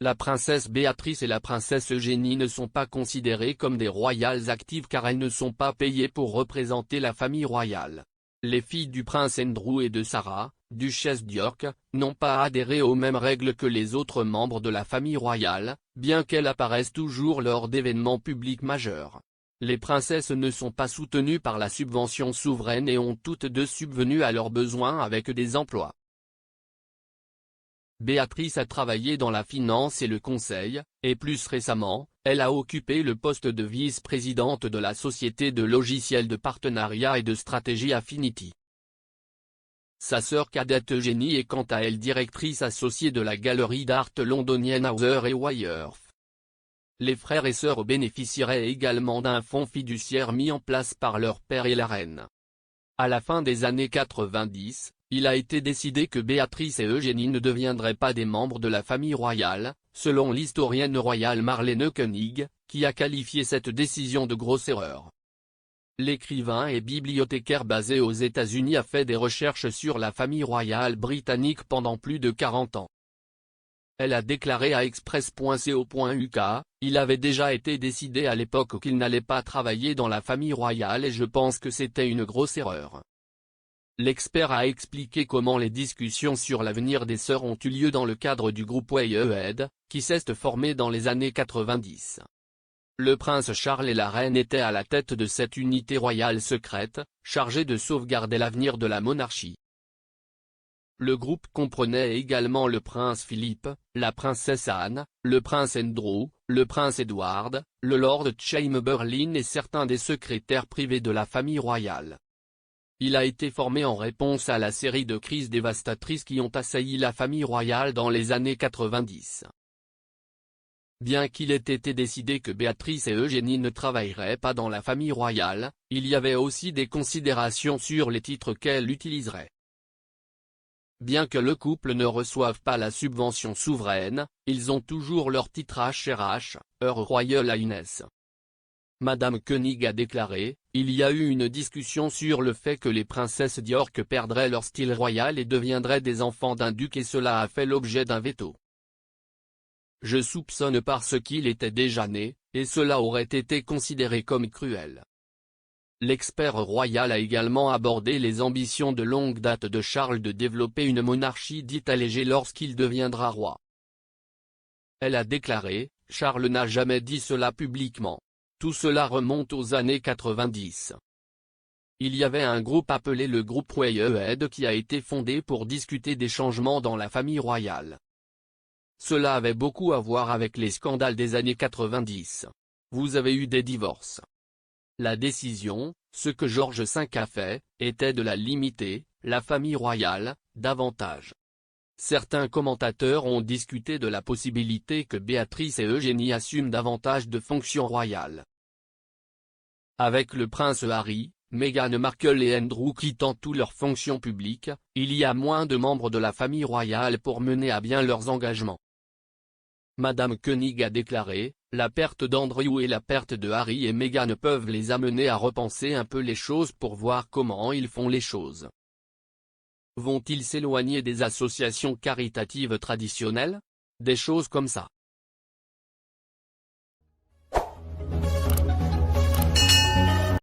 La princesse Béatrice et la princesse Eugénie ne sont pas considérées comme des royales actives car elles ne sont pas payées pour représenter la famille royale. Les filles du prince Andrew et de Sarah, duchesse d'York, n'ont pas adhéré aux mêmes règles que les autres membres de la famille royale, bien qu'elles apparaissent toujours lors d'événements publics majeurs. Les princesses ne sont pas soutenues par la subvention souveraine et ont toutes deux subvenu à leurs besoins avec des emplois. Béatrice a travaillé dans la finance et le conseil, et plus récemment, elle a occupé le poste de vice-présidente de la société de logiciels de partenariat et de stratégie Affinity. Sa sœur cadette Eugénie est quant à elle directrice associée de la galerie d'art londonienne Hauser & Wirth. Les frères et sœurs bénéficieraient également d'un fonds fiduciaire mis en place par leur père et la reine. À la fin des années 90, il a été décidé que Béatrice et Eugénie ne deviendraient pas des membres de la famille royale, selon l'historienne royale Marlene Koenig, qui a qualifié cette décision de grosse erreur. L'écrivain et bibliothécaire basé aux États-Unis a fait des recherches sur la famille royale britannique pendant plus de 40 ans. Elle a déclaré à Express.co.uk, « Il avait déjà été décidé à l'époque qu'il n'allait pas travailler dans la famille royale et je pense que c'était une grosse erreur. » L'expert a expliqué comment les discussions sur l'avenir des sœurs ont eu lieu dans le cadre du groupe Way qui s'est formé dans les années 90. Le prince Charles et la reine étaient à la tête de cette unité royale secrète, chargée de sauvegarder l'avenir de la monarchie. Le groupe comprenait également le prince Philippe, la princesse Anne, le prince Andrew, le prince Edward, le lord Chamberlain et certains des secrétaires privés de la famille royale. Il a été formé en réponse à la série de crises dévastatrices qui ont assailli la famille royale dans les années 90. Bien qu'il ait été décidé que Béatrice et Eugénie ne travailleraient pas dans la famille royale, il y avait aussi des considérations sur les titres qu'elle utiliserait. Bien que le couple ne reçoive pas la subvention souveraine, ils ont toujours leur titre HRH, Her Royal Highness. Madame Koenig a déclaré, « Il y a eu une discussion sur le fait que les princesses d'York perdraient leur style royal et deviendraient des enfants d'un duc et cela a fait l'objet d'un veto. Je soupçonne parce qu'il était déjà né, et cela aurait été considéré comme cruel. » L'expert royal a également abordé les ambitions de longue date de Charles de développer une monarchie dite allégée lorsqu'il deviendra roi. Elle a déclaré, « Charles n'a jamais dit cela publiquement. Tout cela remonte aux années 90. Il y avait un groupe appelé le groupe Way qui a été fondé pour discuter des changements dans la famille royale. Cela avait beaucoup à voir avec les scandales des années 90. Vous avez eu des divorces. La décision, ce que George V a fait, était de la limiter, la famille royale, davantage. Certains commentateurs ont discuté de la possibilité que Béatrice et Eugénie assument davantage de fonctions royales. Avec le prince Harry, Meghan Markle et Andrew quittant toutes leurs fonctions publiques, il y a moins de membres de la famille royale pour mener à bien leurs engagements. Madame Koenig a déclaré, « La perte d'Andrew et la perte de Harry et Meghan peuvent les amener à repenser un peu les choses pour voir comment ils font les choses. Vont-ils s'éloigner des associations caritatives traditionnelles? Des choses comme ça. »